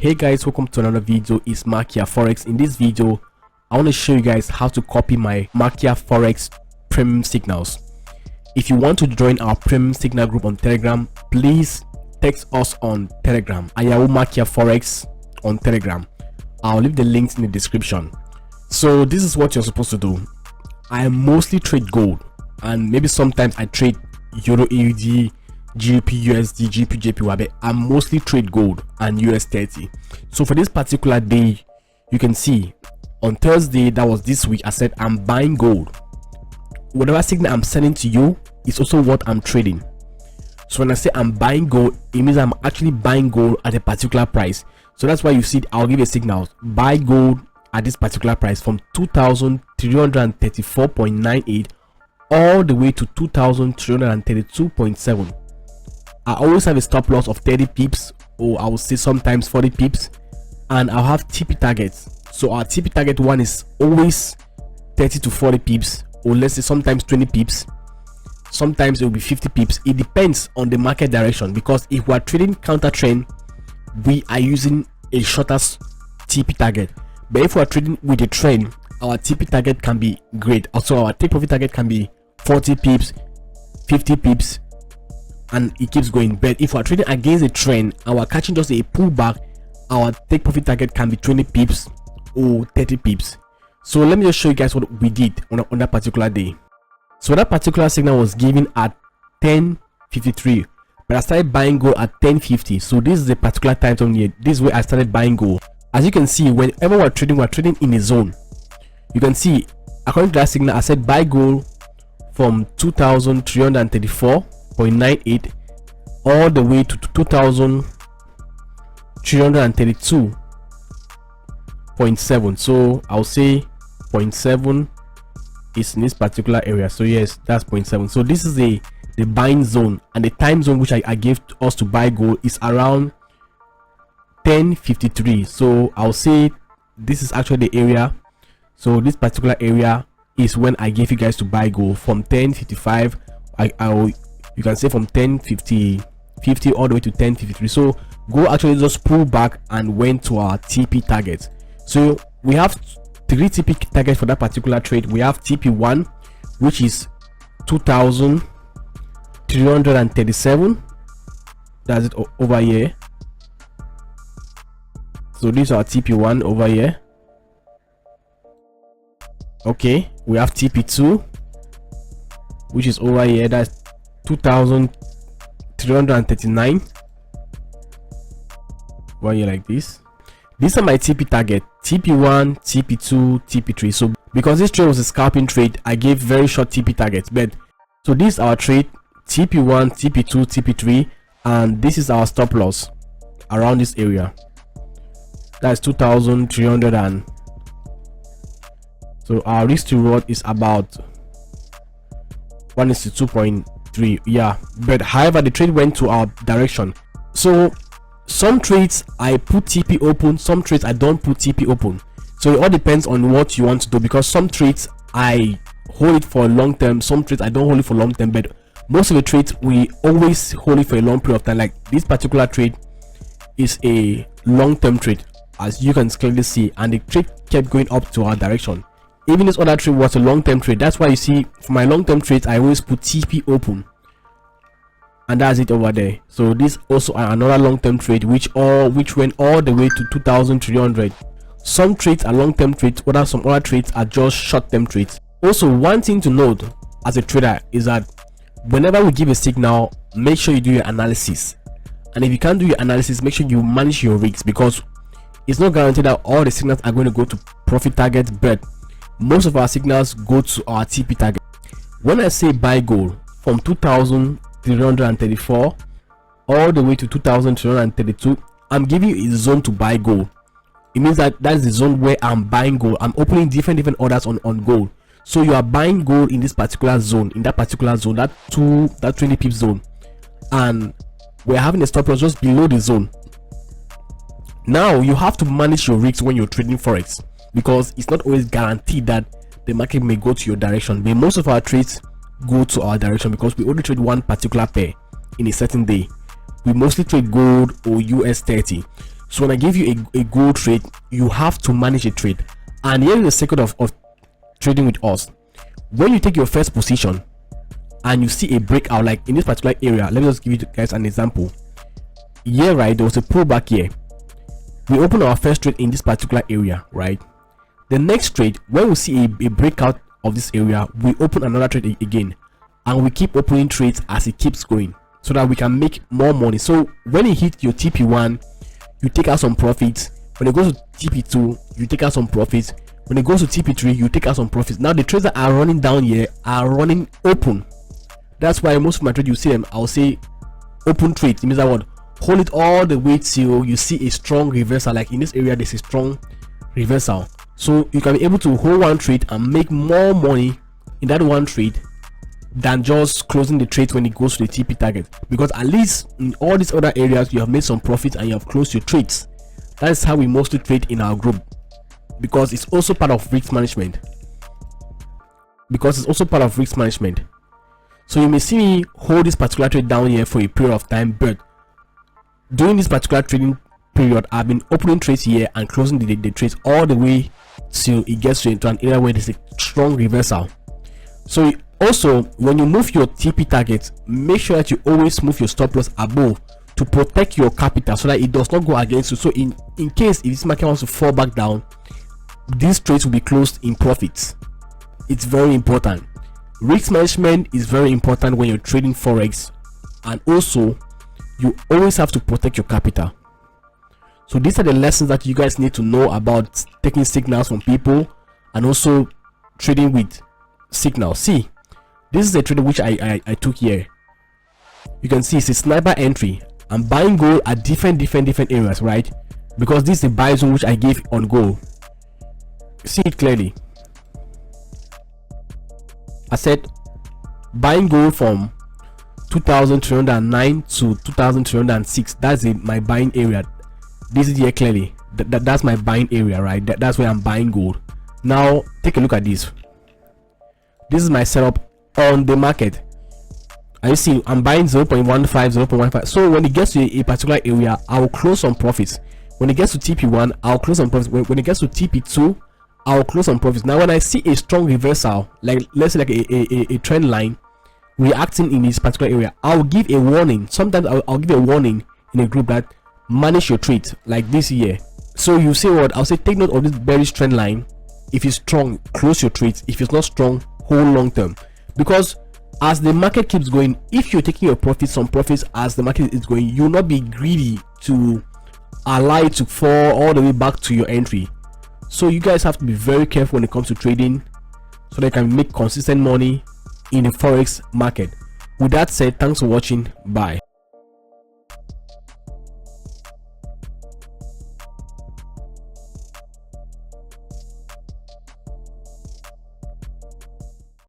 Hey guys, welcome to another video. It's MAKIA Forex. In this video I want to show you guys how to copy my MAKIA Forex premium signals. If you want to join our premium signal group on Telegram, please text us on Telegram. Ayahu MAKIA Forex on Telegram. I'll leave the links in the description. So this is what you're supposed to do. I mostly trade gold, and maybe sometimes I trade Euro AUD, GBP USD, GBP JPY, but I mostly trade gold and US 30. So for this particular day, you can see on Thursday, that was this week, I said I'm buying gold. Whatever signal I'm sending to you is also what I'm trading. So when I say I'm buying gold, it means I'm actually buying gold at a particular price. So that's why you see I'll give a signal, buy gold at this particular price from 2,334.98 all the way to 2,332.7. I always have a stop loss of 30 pips, or I will say sometimes 40 pips, and I'll have TP targets. So our TP target one is always 30 to 40 pips, or let's say sometimes 20 pips, sometimes it will be 50 pips. It depends on the market direction, because if we are trading counter trend, we are using a shorter TP target, but if we are trading with a trend, our TP target can be great. Also our take profit target can be 40 pips, 50 pips, and it keeps going. But if we're trading against a trend and we're catching just a pullback, our take profit target can be 20 pips or 30 pips. So let me just show you guys what we did on that particular day. So that particular signal was given at 10:53, but I started buying gold at 10:50. So this is a particular time zone here. This is where I started buying gold. As you can see, whenever we're trading in a zone. You can see according to that signal, I said buy gold from 2,334.98 all the way to 2,332.7. so I'll say 0.7 is in this particular area. So yes, that's 0.7. so this is the buying zone, and the time zone which I gave us to buy gold is around 10:53. so I'll say this is actually the area. So this particular area is when I gave you guys to buy gold from 10:55. You can say from 10:50 all the way to 10:53. So gold actually just pulled back and went to our TP target. So we have 3 TP targets for that particular trade. We have TP1, which is 2,337. That's it over here. So these are TP1 over here. Okay, we have TP2, which is over here. That's 2,339 over here, like this. These are my TP target: TP1, TP2, TP3. So because this trade was a scalping trade, I gave very short TP targets. But so this is our trade: TP1, TP2, TP3, and this is our stop loss around this area. That's 2,300, and so our risk to reward is about 1:2.3. yeah, but however the trade went to our direction. So some trades I put TP open, some trades I don't put TP open. So it all depends on what you want to do, because some trades I hold it for long term, some trades I don't hold it for long term, but most of the trades we always hold it for a long period of time. Like this particular trade is a long-term trade, as you can clearly see, and the trade kept going up to our direction. Even this other trade was a long-term trade. That's why you see for my long-term trades I always put TP open, and that's it over there. So this also another long-term trade which went all the way to 2,300. Some trades are long-term trades, while some other trades are just short-term trades. Also, one thing to note as a trader is that whenever we give a signal, make sure you do your analysis, and if you can't do your analysis, make sure you manage your risks, because it's not guaranteed that all the signals are going to go to profit targets, but most of our signals go to our TP target. When I say buy gold from 2,334 all the way to 2,332, I'm giving you a zone to buy gold. It means that that's the zone where I'm buying gold. I'm opening different orders on gold. So you are buying gold in this particular zone, that 20 pip zone, and we're having a stop loss just below the zone. Now you have to manage your risks when you're trading forex, because it's not always guaranteed that the market may go to your direction, but most of our trades go to our direction because we only trade one particular pair in a certain day. We mostly trade gold or US 30. So when I give you a gold trade, you have to manage a trade. And here is the secret of trading with us. When you take your first position and you see a breakout, like in this particular area, let me just give you guys an example. Here, right, there was a pullback here. We open our first trade in this particular area, right? The next trade, when we see a breakout of this area, we open another trade again, and we keep opening trades as it keeps going, so that we can make more money. So when you hit your TP1, you take out some profits. When it goes to TP2, you take out some profits. When it goes to TP3, you take out some profits. Now the trades that are running down here are running open. That's why most of my trades, you see them, I'll say open trades. It means that what, hold it all the way till you see a strong reversal. Like in this area, there's a strong reversal, so you can be able to hold one trade and make more money in that one trade than just closing the trade when it goes to the TP target, because at least in all these other areas you have made some profits and you have closed your trades. That is how we mostly trade in our group, because it's also part of risk management. So you may see me hold this particular trade down here for a period of time, but during this particular trading period, I've been opening trades here and closing the trades all the way till it gets into an area where there's a strong reversal. So also, when you move your TP target, make sure that you always move your stop loss above to protect your capital, so that it does not go against you. So in case if this market wants to fall back down, these trades will be closed in profits. It's very important. Risk management is very important when you're trading forex, and also you always have to protect your capital. So these are the lessons that you guys need to know about taking signals from people and also trading with signals. See, this is a trade which I took here. You can see it's a sniper entry. I'm buying gold at different areas, right? Because this is the buy zone which I gave on gold. See it clearly. I said buying gold from 2309 to 2306. That's my buying area. This is here clearly. That's my buying area, right? That's where I'm buying gold. Now take a look at this. This is my setup on the market. And you see I'm buying 0.15, 0.15. So when it gets to a particular area, I will close some profits. When it gets to TP1, I'll close some profits. When it gets to TP2, I'll close some profits. Now when I see a strong reversal, like let's say like a trend line reacting in this particular area, I'll give a warning. Sometimes I'll give a warning in a group that manage your trades, like this here. So you say what I'll say, take note of this bearish trend line. If it's strong, close your trades. If it's not strong, hold long term. Because as the market keeps going, if you're taking your profits, some profits as the market is going, you'll not be greedy to allow it to fall all the way back to your entry. So you guys have to be very careful when it comes to trading, so they can make consistent money in the forex market. With that said, thanks for watching. Bye.